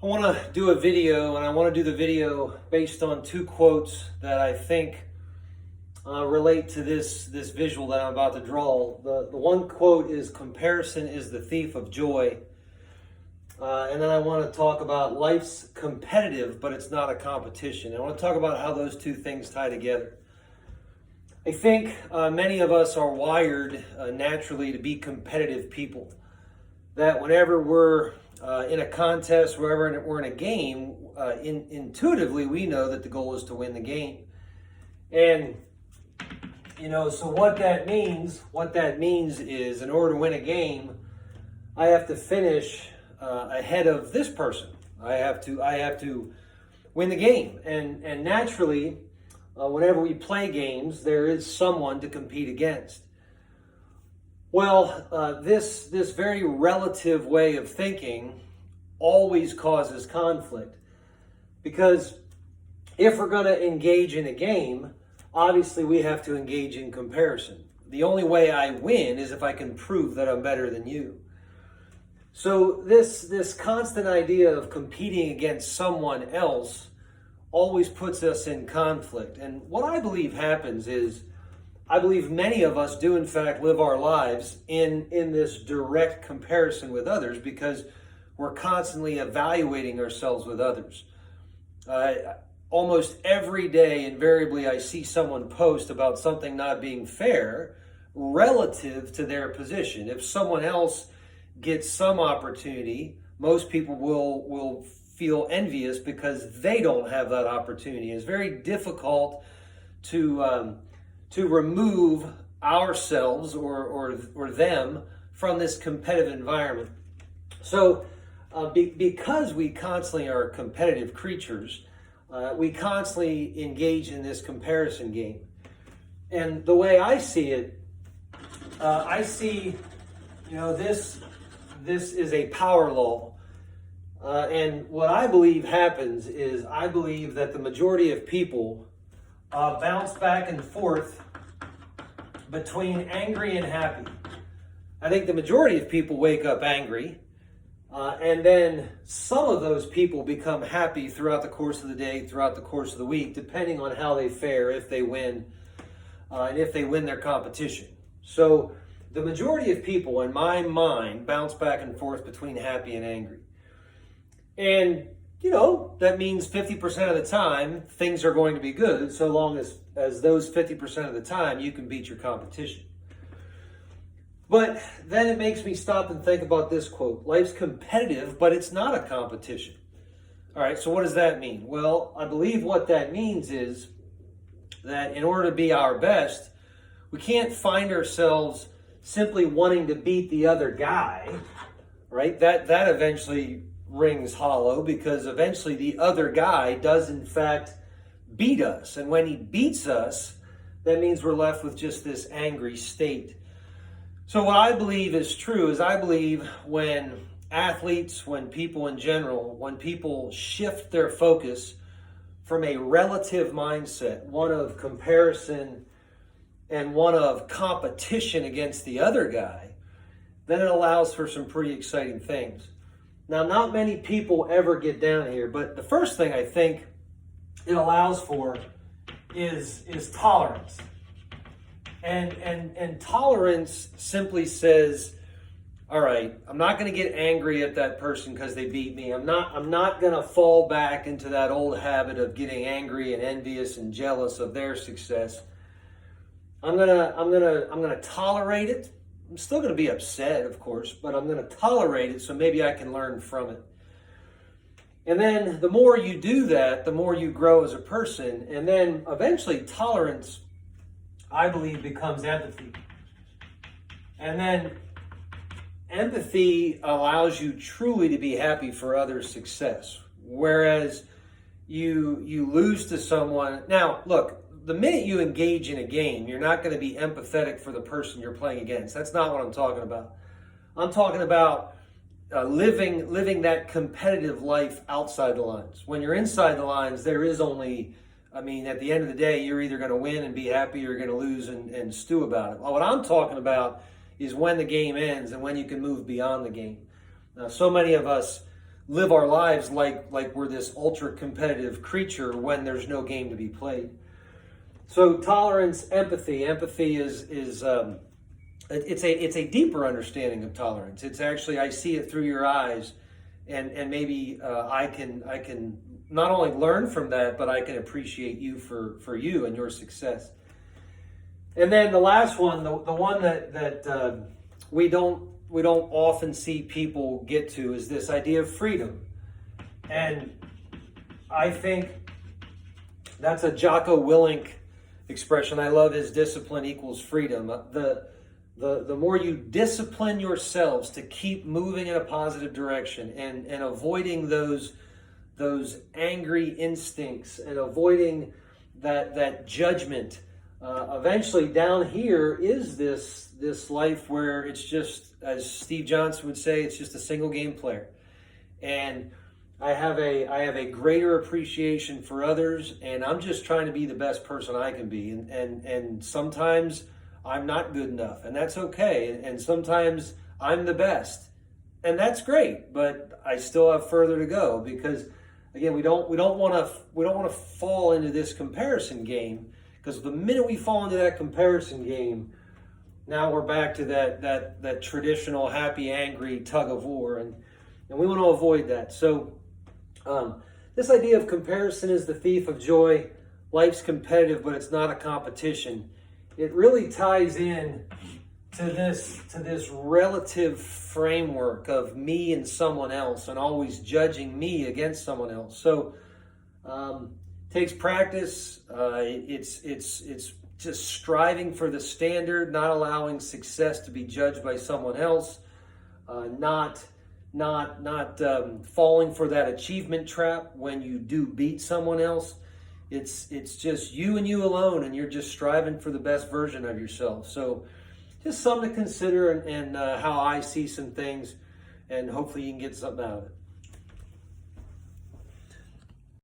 I want to do a video, and I want to do the video based on two quotes that I think relate to this visual that I'm about to draw. The one quote is, "Comparison is the thief of joy." And then I want to talk about life's competitive, but it's not a competition. I want to talk about how those two things tie together. I think many of us are wired naturally to be competitive people. That whenever we're in a contest, wherever we're in a game, intuitively we know that the goal is to win the game. And so what that means is, in order to win a game, I have to finish ahead of this person. I have to win the game, and naturally, whenever we play games, there is someone to compete against. Well, this very relative way of thinking always causes conflict, because if we're going to engage in a game, obviously we have to engage in comparison. The only way I win is if I can prove that I'm better than you. So this constant idea of competing against someone else always puts us in conflict. And what I believe happens is, I believe many of us do in fact live our lives in this direct comparison with others, because we're constantly evaluating ourselves with others. Almost every day, invariably, I see someone post about something not being fair relative to their position. If someone else gets some opportunity, most people will feel envious because they don't have that opportunity. It's very difficult to remove ourselves or them from this competitive environment. So because we constantly are competitive creatures, we constantly engage in this comparison game. And the way I see it, I see, this is a power law. And what I believe happens is, I believe that the majority of people bounce back and forth between angry and happy. I think the majority of people wake up angry, and then some of those people become happy throughout the course of the day, throughout the course of the week, depending on how they fare, if they win, and if they win their competition. So the majority of people, in my mind, bounce back and forth between happy and angry. And that means 50% of the time, things are going to be good, so long as those 50% of the time you can beat your competition. But then it makes me stop and think about this quote: life's competitive, but it's not a competition. All right, so what does that mean? Well, I believe what that means is that in order to be our best, we can't find ourselves simply wanting to beat the other guy, right? That eventually rings hollow, because eventually the other guy does in fact beat us. And when he beats us, that means we're left with just this angry state. So what I believe is true is, I believe when athletes, when people in general, when people shift their focus from a relative mindset, one of comparison and one of competition against the other guy, then it allows for some pretty exciting things. Now, not many people ever get down here, but the first thing I think it allows for is tolerance. And tolerance simply says, all right, I'm not going to get angry at that person because they beat me. I'm not going to fall back into that old habit of getting angry and envious and jealous of their success. I'm gonna tolerate it. I'm still going to be upset, of course, but I'm going to tolerate it so maybe I can learn from it. And then the more you do that, the more you grow as a person. And then eventually tolerance, I believe, becomes empathy. And then empathy allows you truly to be happy for others' success. Whereas you lose to someone. Now, look, the minute you engage in a game, you're not going to be empathetic for the person you're playing against. That's not what I'm talking about. I'm talking about living that competitive life outside the lines. When you're inside the lines, there is only, at the end of the day, you're either going to win and be happy, or you're going to lose and stew about it. Well, what I'm talking about is when the game ends and when you can move beyond the game. Now, so many of us live our lives like we're this ultra competitive creature when there's no game to be played. So tolerance, empathy. Empathy is it's a deeper understanding of tolerance. It's actually, I see it through your eyes, and maybe I can not only learn from that, but I can appreciate you for you and your success. And then the last one, the one that we don't often see people get to, is this idea of freedom. And I think that's a Jocko Willink expression. I love his discipline equals freedom. The more you discipline yourselves to keep moving in a positive direction and avoiding those angry instincts and avoiding that judgment, eventually down here is this life where it's just, as Steve Johnson would say, it's just a single game player. And I have a greater appreciation for others, and I'm just trying to be the best person I can be. And sometimes I'm not good enough, and that's okay. And sometimes I'm the best, and that's great. But I still have further to go, because again, we don't want to fall into this comparison game, because the minute we fall into that comparison game, now we're back to that traditional happy angry tug of war, and we want to avoid that. So this idea of comparison is the thief of joy. Life's competitive, but it's not a competition. It really ties in to this relative framework of me and someone else, and always judging me against someone else. So takes practice. It's just striving for the standard, not allowing success to be judged by someone else, not falling for that achievement trap when you do beat someone else. It's just you and you alone, and you're just striving for the best version of yourself. So just something to consider, and how I see some things, and hopefully you can get something out of it.